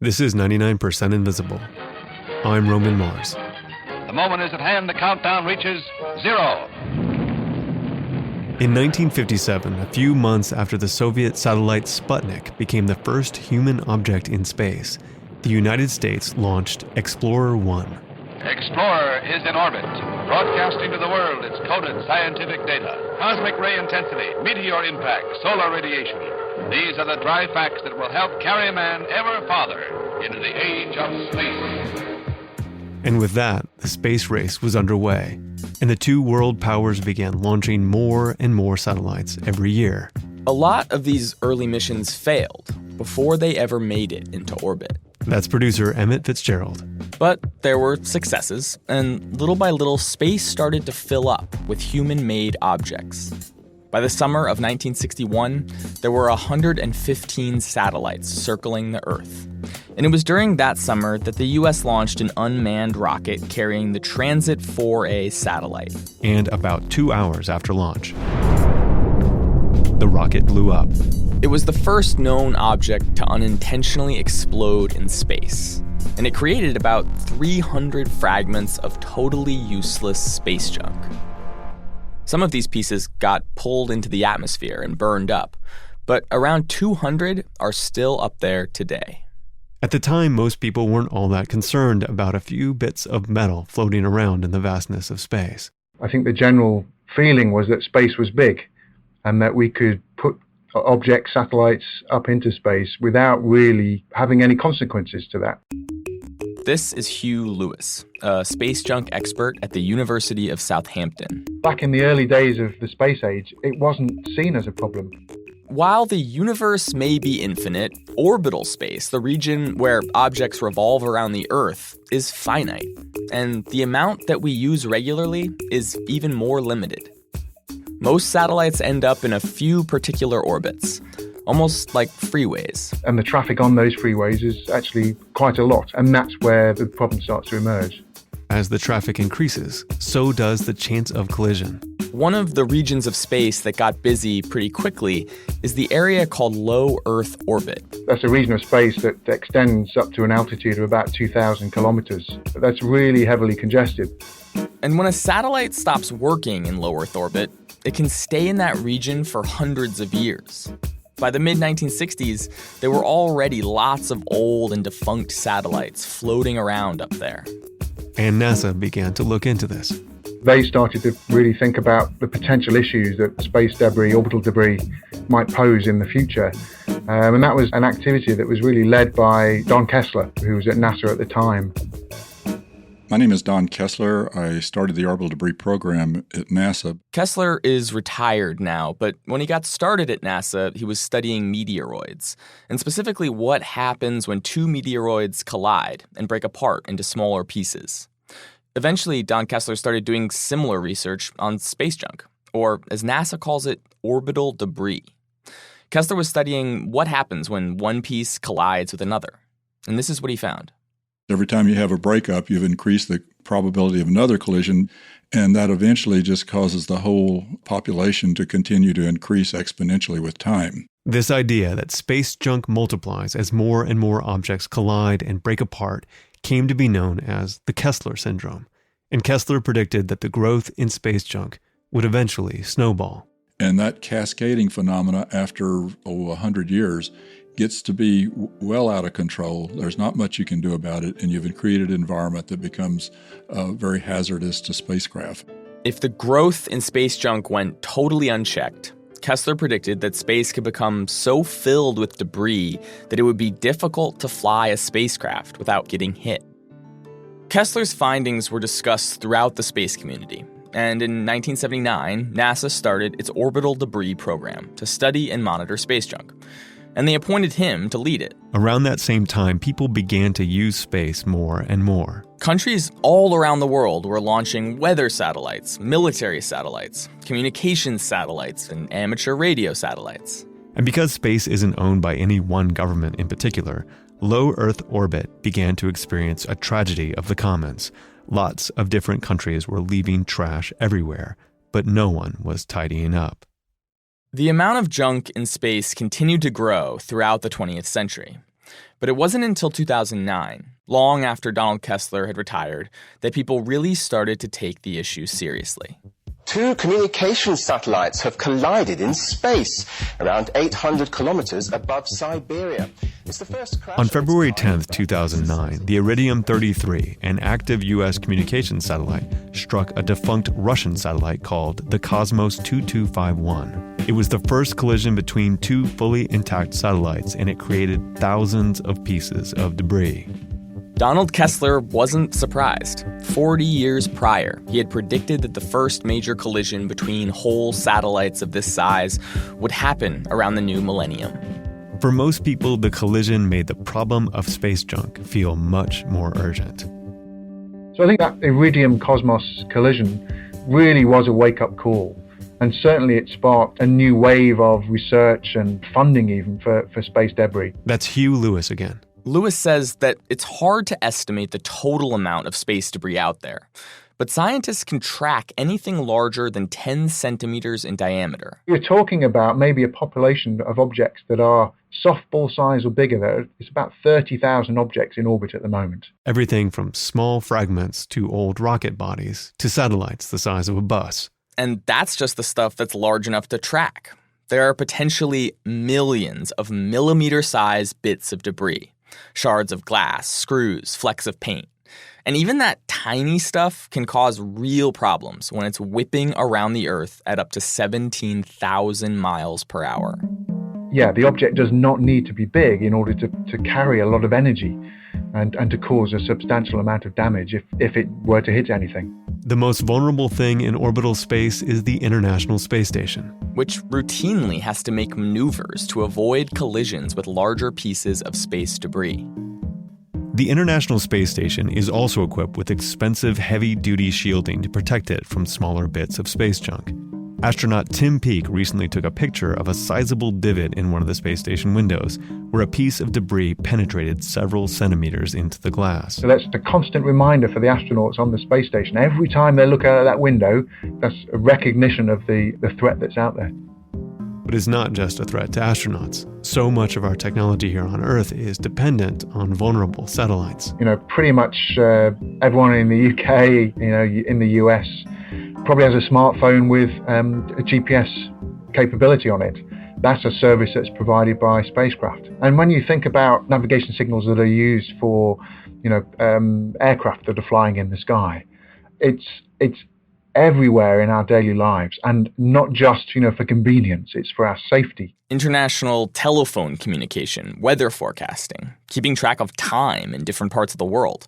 This is 99% Invisible. I'm Roman Mars. The moment is at hand. The countdown reaches 0. In 1957, a few months after the Soviet satellite Sputnik became the first human object in space, the United States launched Explorer 1. Explorer is in orbit, broadcasting to the world its coded scientific data. Cosmic ray intensity, meteor impact, solar radiation. These are the dry facts that will help carry man ever farther into the age of space. And with that, the space race was underway, and the two world powers began launching more and more satellites every year. A lot of these early missions failed before they ever made it into orbit. That's producer Emmett Fitzgerald. But there were successes, and little by little, space started to fill up with human-made objects. By the summer of 1961, there were 115 satellites circling the Earth. And it was during that summer that the U.S. launched an unmanned rocket carrying the Transit 4A satellite. And about 2 hours after launch, the rocket blew up. It was the first known object to unintentionally explode in space. And it created about 300 fragments of totally useless space junk. Some of these pieces got pulled into the atmosphere and burned up, but around 200 are still up there today. At the time, most people weren't all that concerned about a few bits of metal floating around in the vastness of space. I think the general feeling was that space was big and that we could put objects, satellites up into space without really having any consequences to that. This is Hugh Lewis, a space junk expert at the University of Southampton. Back in the early days of the space age, it wasn't seen as a problem. While the universe may be infinite, orbital space, the region where objects revolve around the Earth, is finite. And the amount that we use regularly is even more limited. Most satellites end up in a few particular orbits, almost like freeways. And the traffic on those freeways is actually quite a lot, and that's where the problem starts to emerge. As the traffic increases, so does the chance of collision. One of the regions of space that got busy pretty quickly is the area called low Earth orbit. That's a region of space that extends up to an altitude of about 2,000 kilometers. That's really heavily congested. And when a satellite stops working in low Earth orbit, it can stay in that region for hundreds of years. By the mid-1960s, there were already lots of old and defunct satellites floating around up there. And NASA began to look into this. They started to really think about the potential issues that space debris, orbital debris, might pose in the future. And that was an activity that was really led by Don Kessler, who was at NASA at the time. My name is Don Kessler. I started the orbital debris program at NASA. Kessler is retired now, but when he got started at NASA, he was studying meteoroids, and specifically what happens when two meteoroids collide and break apart into smaller pieces. Eventually, Don Kessler started doing similar research on space junk, or as NASA calls it, orbital debris. Kessler was studying what happens when one piece collides with another, and this is what he found. Every time you have a breakup, you've increased the probability of another collision, and that eventually just causes the whole population to continue to increase exponentially with time. This idea that space junk multiplies as more and more objects collide and break apart came to be known as the Kessler syndrome, and Kessler predicted that the growth in space junk would eventually snowball. And that cascading phenomena after 100 years gets to be well out of control. There's not much you can do about it, and you've created an environment that becomes very hazardous to spacecraft. If the growth in space junk went totally unchecked, Kessler predicted that space could become so filled with debris that it would be difficult to fly a spacecraft without getting hit. Kessler's findings were discussed throughout the space community, and in 1979, NASA started its orbital debris program to study and monitor space junk. And they appointed him to lead it. Around that same time, people began to use space more and more. Countries all around the world were launching weather satellites, military satellites, communications satellites, and amateur radio satellites. And because space isn't owned by any one government in particular, low Earth orbit began to experience a tragedy of the commons. Lots of different countries were leaving trash everywhere, but no one was tidying up. The amount of junk in space continued to grow throughout the 20th century. But it wasn't until 2009, long after Donald Kessler had retired, that people really started to take the issue seriously. 2 communication satellites have collided in space around 800 kilometers above Siberia. It's the first crash. On February 10th, 2009, the Iridium 33, an active U.S. communication satellite, struck a defunct Russian satellite called the Cosmos 2251. It was the first collision between 2 fully intact satellites, and it created thousands of pieces of debris. Donald Kessler wasn't surprised. 40 years prior, he had predicted that the first major collision between whole satellites of this size would happen around the new millennium. For most people, the collision made the problem of space junk feel much more urgent. So I think that Iridium Cosmos collision really was a wake-up call. And certainly it sparked a new wave of research and funding even for space debris. That's Hugh Lewis again. Lewis says that it's hard to estimate the total amount of space debris out there, but scientists can track anything larger than 10 centimeters in diameter. You're talking about maybe a population of objects that are softball size or bigger. It's about 30,000 objects in orbit at the moment. Everything from small fragments to old rocket bodies to satellites the size of a bus. And that's just the stuff that's large enough to track. There are potentially millions of millimeter-sized bits of debris. Shards of glass, screws, flecks of paint. And even that tiny stuff can cause real problems when it's whipping around the Earth at up to 17,000 miles per hour. Yeah, the object does not need to be big in order to carry a lot of energy and to cause a substantial amount of damage if it were to hit anything. The most vulnerable thing in orbital space is the International Space Station, which routinely has to make maneuvers to avoid collisions with larger pieces of space debris. The International Space Station is also equipped with expensive heavy-duty shielding to protect it from smaller bits of space junk. Astronaut Tim Peake recently took a picture of a sizable divot in one of the space station windows where a piece of debris penetrated several centimeters into the glass. So that's a constant reminder for the astronauts on the space station. Every time they look out of that window, that's a recognition of the threat that's out there. But it's not just a threat to astronauts. So much of our technology here on Earth is dependent on vulnerable satellites. Pretty much everyone in the UK, in the US, probably has a smartphone with a GPS capability on it. That's a service that's provided by spacecraft. And when you think about navigation signals that are used for, aircraft that are flying in the sky, it's everywhere in our daily lives, and not just, for convenience, it's for our safety. International telephone communication, weather forecasting, keeping track of time in different parts of the world.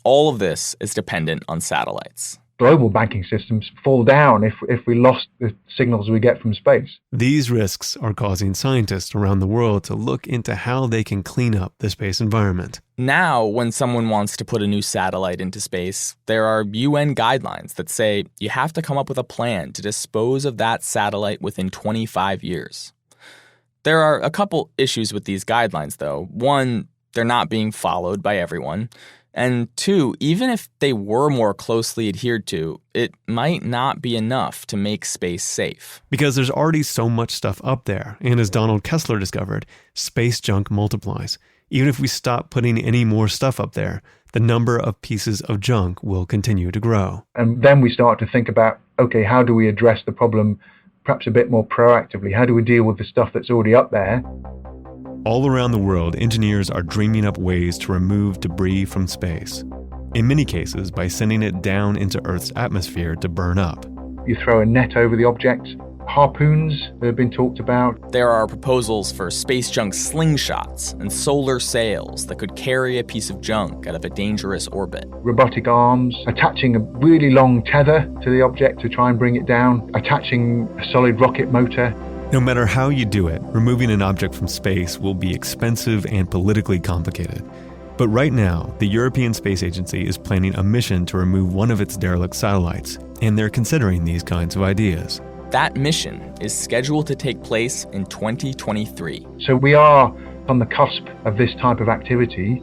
All of this is dependent on satellites. Global banking systems fall down if we lost the signals we get from space. These risks are causing scientists around the world to look into how they can clean up the space environment. Now, when someone wants to put a new satellite into space, there are UN guidelines that say you have to come up with a plan to dispose of that satellite within 25 years. There are a couple issues with these guidelines, though. One, they're not being followed by everyone. And two, even if they were more closely adhered to, it might not be enough to make space safe. Because there's already so much stuff up there, and as Donald Kessler discovered, space junk multiplies. Even if we stop putting any more stuff up there, the number of pieces of junk will continue to grow. And then we start to think about, okay, how do we address the problem perhaps a bit more proactively? How do we deal with the stuff that's already up there? All around the world, engineers are dreaming up ways to remove debris from space. In many cases, by sending it down into Earth's atmosphere to burn up. You throw a net over the object. Harpoons that have been talked about. There are proposals for space junk slingshots and solar sails that could carry a piece of junk out of a dangerous orbit. Robotic arms, attaching a really long tether to the object to try and bring it down, attaching a solid rocket motor. No matter how you do it, removing an object from space will be expensive and politically complicated. But right now, the European Space Agency is planning a mission to remove one of its derelict satellites, and they're considering these kinds of ideas. That mission is scheduled to take place in 2023. So we are on the cusp of this type of activity.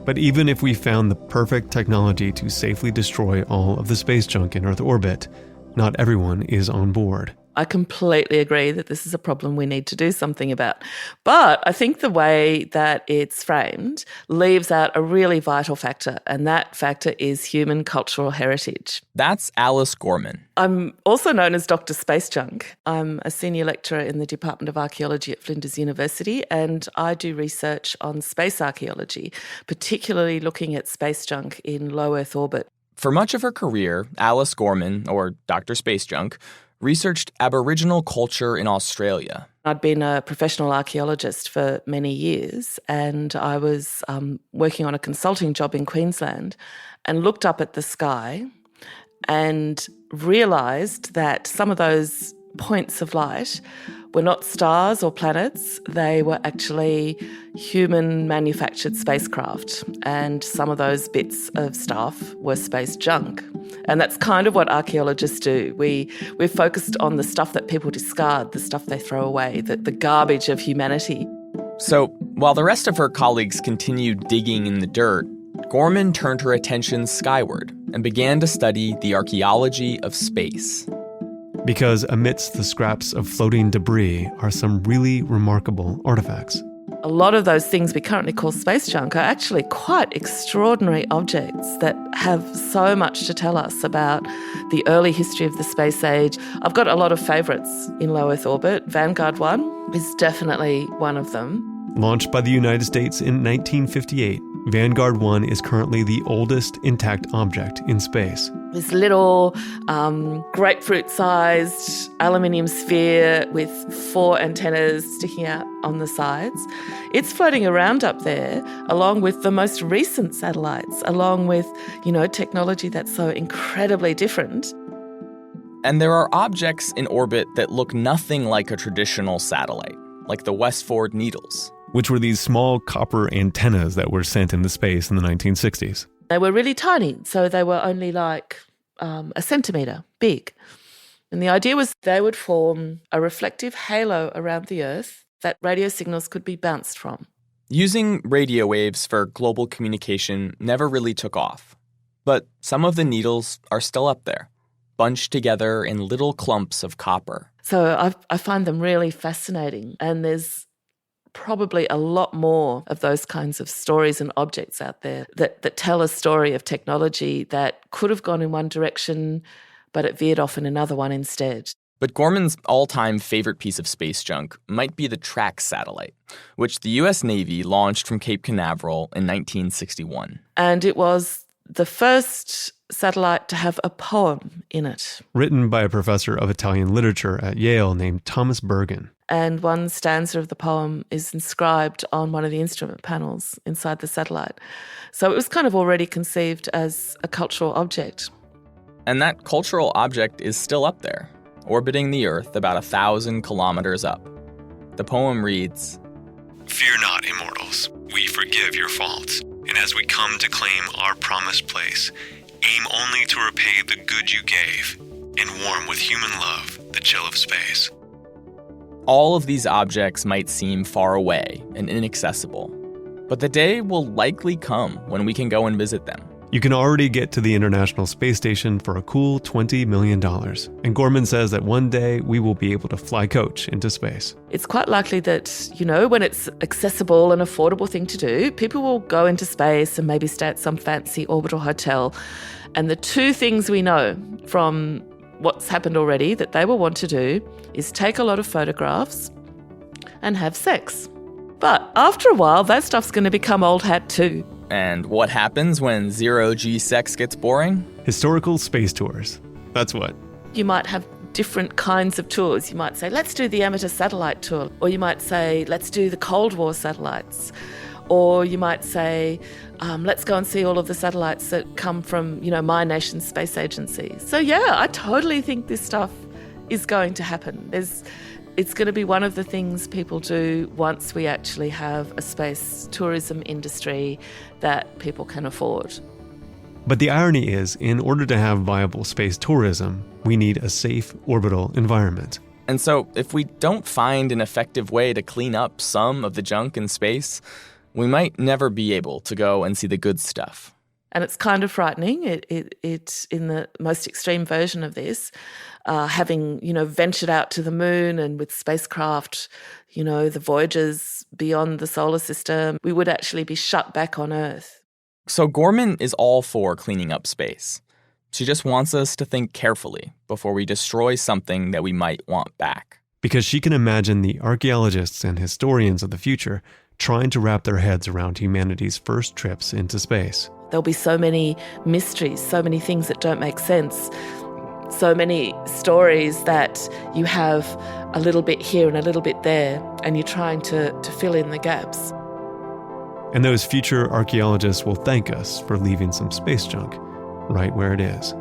But even if we found the perfect technology to safely destroy all of the space junk in Earth orbit, not everyone is on board. I completely agree that this is a problem we need to do something about. But I think the way that it's framed leaves out a really vital factor, and that factor is human cultural heritage. That's Alice Gorman. I'm also known as Dr. Space Junk. I'm a senior lecturer in the Department of Archaeology at Flinders University, and I do research on space archaeology, particularly looking at space junk in low Earth orbit. For much of her career, Alice Gorman, or Dr. Space Junk, researched Aboriginal culture in Australia. I'd been a professional archaeologist for many years, and I was working on a consulting job in Queensland and looked up at the sky and realised that some of those points of light were not stars or planets, they were actually human-manufactured spacecraft, and some of those bits of stuff were space junk. And that's kind of what archaeologists do. We're focused on the stuff that people discard, the stuff they throw away, the garbage of humanity. So while the rest of her colleagues continued digging in the dirt, Gorman turned her attention skyward and began to study the archaeology of space. Because amidst the scraps of floating debris are some really remarkable artifacts. A lot of those things we currently call space junk are actually quite extraordinary objects that have so much to tell us about the early history of the space age. I've got a lot of favourites in low Earth orbit. Vanguard 1 is definitely one of them. Launched by the United States in 1958, Vanguard 1 is currently the oldest intact object in space. This little grapefruit-sized aluminium sphere with 4 antennas sticking out on the sides. It's floating around up there along with the most recent satellites, along with, technology that's so incredibly different. And there are objects in orbit that look nothing like a traditional satellite, like the Westford Needles, which were these small copper antennas that were sent into space in the 1960s. They were really tiny, so they were only like a centimetre big. And the idea was they would form a reflective halo around the Earth that radio signals could be bounced from. Using radio waves for global communication never really took off. But some of the needles are still up there, bunched together in little clumps of copper. So I find them really fascinating, and there's probably a lot more of those kinds of stories and objects out there that tell a story of technology that could have gone in one direction, but it veered off in another one instead. But Gorman's all-time favorite piece of space junk might be the TRACS satellite, which the U.S. Navy launched from Cape Canaveral in 1961. And it was the first satellite to have a poem in it. Written by a professor of Italian literature at Yale named Thomas Bergen. And one stanza of the poem is inscribed on one of the instrument panels inside the satellite. So it was kind of already conceived as a cultural object. And that cultural object is still up there, orbiting the Earth about 1,000 kilometers up. The poem reads, "Fear not, immortals, we forgive your faults, and as we come to claim our promised place, aim only to repay the good you gave, and warm with human love the chill of space." All of these objects might seem far away and inaccessible, but the day will likely come when we can go and visit them. You can already get to the International Space Station for a cool $20 million. And Gorman says that one day we will be able to fly coach into space. It's quite likely that, when it's accessible and affordable thing to do, people will go into space and maybe stay at some fancy orbital hotel. And the two things we know from what's happened already that they will want to do is take a lot of photographs and have sex. But after a while, that stuff's going to become old hat too. And what happens when zero-G sex gets boring? Historical space tours. That's what. You might have different kinds of tours. You might say, let's do the amateur satellite tour. Or you might say, let's do the Cold War satellites. Or you might say, let's go and see all of the satellites that come from, my nation's space agency. So yeah, I totally think this stuff is going to happen. It's going to be one of the things people do once we actually have a space tourism industry that people can afford. But the irony is, in order to have viable space tourism, we need a safe orbital environment. And so if we don't find an effective way to clean up some of the junk in space, we might never be able to go and see the good stuff. And it's kind of frightening. It in the most extreme version of this, having, ventured out to the moon and with spacecraft, the voyages beyond the solar system, we would actually be shut back on Earth. So Gorman is all for cleaning up space. She just wants us to think carefully before we destroy something that we might want back. Because she can imagine the archaeologists and historians of the future trying to wrap their heads around humanity's first trips into space. There'll be so many mysteries, so many things that don't make sense, so many stories that you have a little bit here and a little bit there, and you're trying to fill in the gaps. And those future archaeologists will thank us for leaving some space junk right where it is.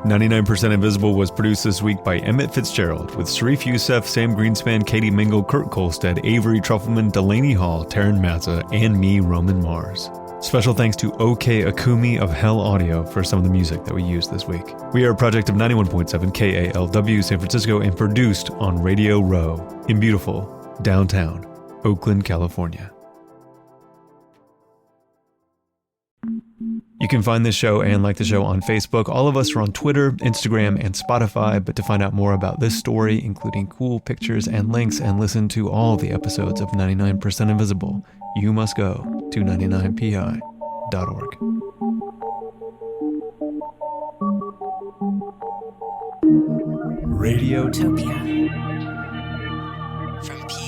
"99% Invisible" was produced this week by Emmett Fitzgerald, with Sharif Youssef, Sam Greenspan, Katie Mingle, Kurt Kolstad, Avery Trufelman, Delaney Hall, Taryn Mazza, and me, Roman Mars. Special thanks to OK Akumi of Hell Audio for some of the music that we used this week. We are a project of 91.7 KALW San Francisco and produced on Radio Row in beautiful downtown Oakland, California. You can find this show and like the show on Facebook. All of us are on Twitter, Instagram, and Spotify. But to find out more about this story, including cool pictures and links, and listen to all the episodes of 99% Invisible, you must go to 99pi.org. Radiotopia from P